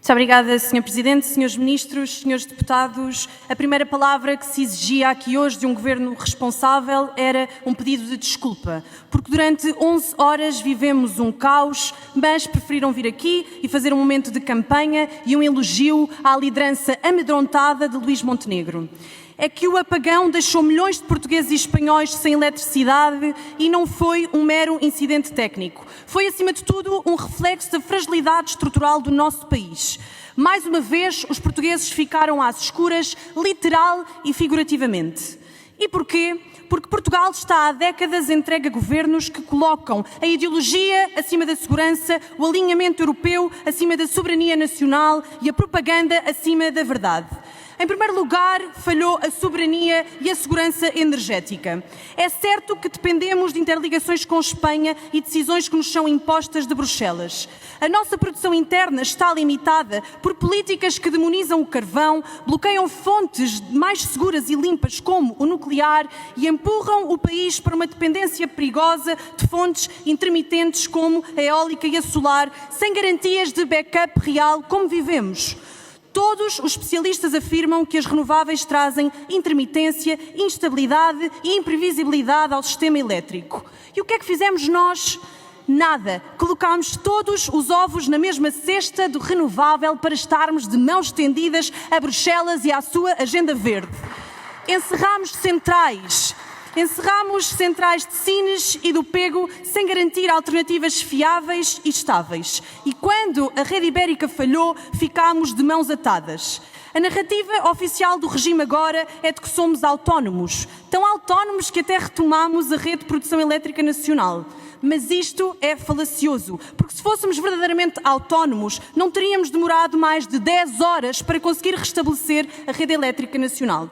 Muito obrigada, Sr. Presidente, Srs. Ministros, Srs. Deputados. A primeira palavra que se exigia aqui hoje de um governo responsável era um pedido de desculpa, porque durante 11 horas vivemos um caos, mas preferiram vir aqui e fazer um momento de campanha e um elogio à liderança amedrontada de Luís Montenegro. É que o apagão deixou milhões de portugueses e espanhóis sem eletricidade e não foi um mero incidente técnico. Foi, acima de tudo, um reflexo da fragilidade estrutural do nosso país. Mais uma vez, os portugueses ficaram às escuras, literal e figurativamente. E porquê? Porque Portugal está há décadas entregue a governos que colocam a ideologia acima da segurança, o alinhamento europeu acima da soberania nacional e a propaganda acima da verdade. Em primeiro lugar, falhou a soberania e a segurança energética. É certo que dependemos de interligações com Espanha e decisões que nos são impostas de Bruxelas. A nossa produção interna está limitada por políticas que demonizam o carvão, bloqueiam fontes mais seguras e limpas como o nuclear e empurram o país para uma dependência perigosa de fontes intermitentes como a eólica e a solar, sem garantias de backup real como vivemos. Todos os especialistas afirmam que as renováveis trazem intermitência, instabilidade e imprevisibilidade ao sistema elétrico. E o que é que fizemos nós? Nada. Colocámos todos os ovos na mesma cesta do renovável para estarmos de mãos estendidas a Bruxelas e à sua agenda verde. Encerrámos centrais de Sines e do Pego sem garantir alternativas fiáveis e estáveis. E quando a rede ibérica falhou, ficámos de mãos atadas. A narrativa oficial do regime agora é de que somos autónomos. Tão autónomos que até retomamos a rede de produção elétrica nacional. Mas isto é falacioso, porque se fôssemos verdadeiramente autónomos, não teríamos demorado mais de 10 horas para conseguir restabelecer a rede elétrica nacional.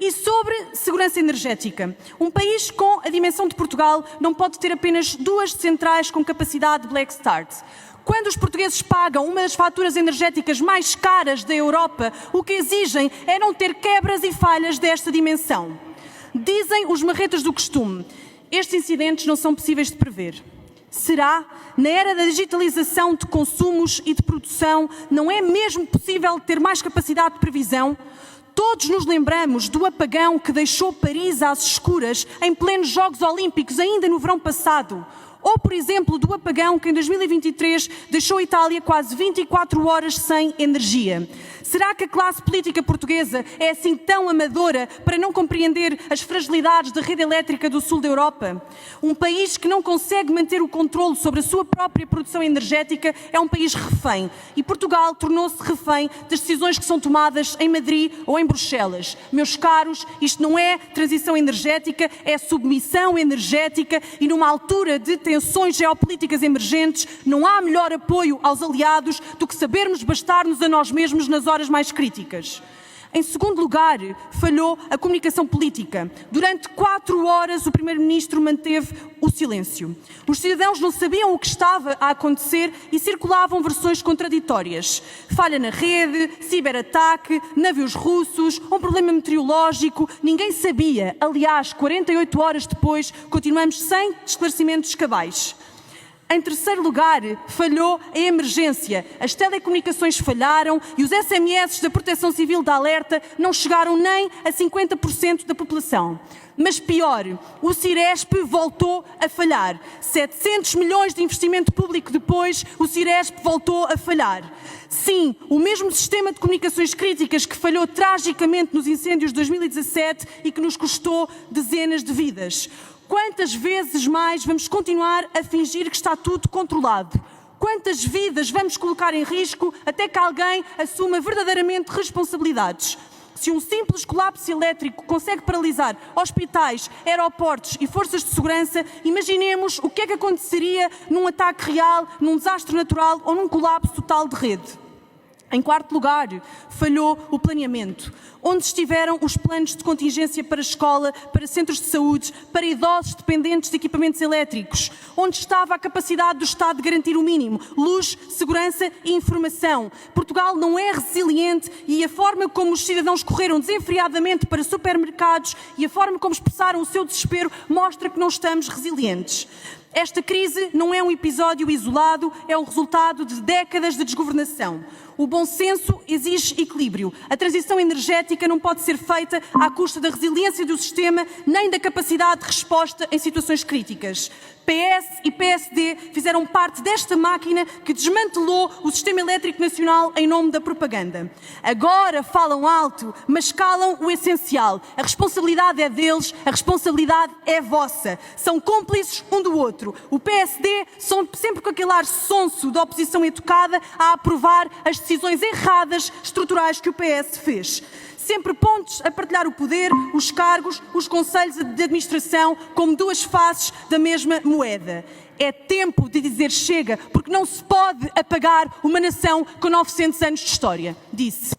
E sobre segurança energética, um país com a dimensão de Portugal não pode ter apenas 2 centrais com capacidade Black Start. Quando os portugueses pagam uma das faturas energéticas mais caras da Europa, o que exigem é não ter quebras e falhas desta dimensão. Dizem os marretas do costume, estes incidentes não são possíveis de prever. Será? Na era da digitalização de consumos e de produção, não é mesmo possível ter mais capacidade de previsão? Todos nos lembramos do apagão que deixou Paris às escuras em plenos Jogos Olímpicos, ainda no verão passado. Ou, por exemplo, do apagão que em 2023 deixou a Itália quase 24 horas sem energia. Será que a classe política portuguesa é assim tão amadora para não compreender as fragilidades da rede elétrica do sul da Europa? Um país que não consegue manter o controle sobre a sua própria produção energética é um país refém. E Portugal tornou-se refém das decisões que são tomadas em Madrid ou em Bruxelas. Meus caros, isto não é transição energética, é submissão energética e numa altura de tensões geopolíticas emergentes, não há melhor apoio aos aliados do que sabermos bastar-nos a nós mesmos nas horas mais críticas. Em segundo lugar, falhou a comunicação política. Durante 4 horas o Primeiro-Ministro manteve o silêncio. Os cidadãos não sabiam o que estava a acontecer e circulavam versões contraditórias. Falha na rede, ciberataque, navios russos, um problema meteorológico, ninguém sabia. Aliás, 48 horas depois, continuamos sem esclarecimentos cabais. Em terceiro lugar, falhou a emergência. As telecomunicações falharam e os SMS da Proteção Civil de alerta não chegaram nem a 50% da população. Mas pior, o Ciresp voltou a falhar. 700 milhões de investimento público depois, o Ciresp voltou a falhar. Sim, o mesmo sistema de comunicações críticas que falhou tragicamente nos incêndios de 2017 e que nos custou dezenas de vidas. Quantas vezes mais vamos continuar a fingir que está tudo controlado? Quantas vidas vamos colocar em risco até que alguém assuma verdadeiramente responsabilidades? Se um simples colapso elétrico consegue paralisar hospitais, aeroportos e forças de segurança, imaginemos o que é que aconteceria num ataque real, num desastre natural ou num colapso total de rede. Em quarto lugar, falhou o planeamento. Onde estiveram os planos de contingência para escola, para centros de saúde, para idosos dependentes de equipamentos elétricos? Onde estava a capacidade do Estado de garantir o mínimo? Luz, segurança e informação. Portugal não é resiliente e a forma como os cidadãos correram desenfreadamente para supermercados e a forma como expressaram o seu desespero mostra que não estamos resilientes. Esta crise não é um episódio isolado, é o resultado de décadas de desgovernação. O bom senso exige equilíbrio. A transição energética não pode ser feita à custa da resiliência do sistema nem da capacidade de resposta em situações críticas. PS e PSD fizeram parte desta máquina que desmantelou o sistema elétrico nacional em nome da propaganda. Agora falam alto, mas calam o essencial. A responsabilidade é deles, a responsabilidade é vossa. São cúmplices um do outro. O PSD são sempre com aquele ar sonso da oposição educada a aprovar as decisões erradas estruturais que o PS fez. Sempre pontos a partilhar o poder, os cargos, os conselhos de administração como duas faces da mesma moeda. É tempo de dizer chega, porque não se pode apagar uma nação com 900 anos de história, disse.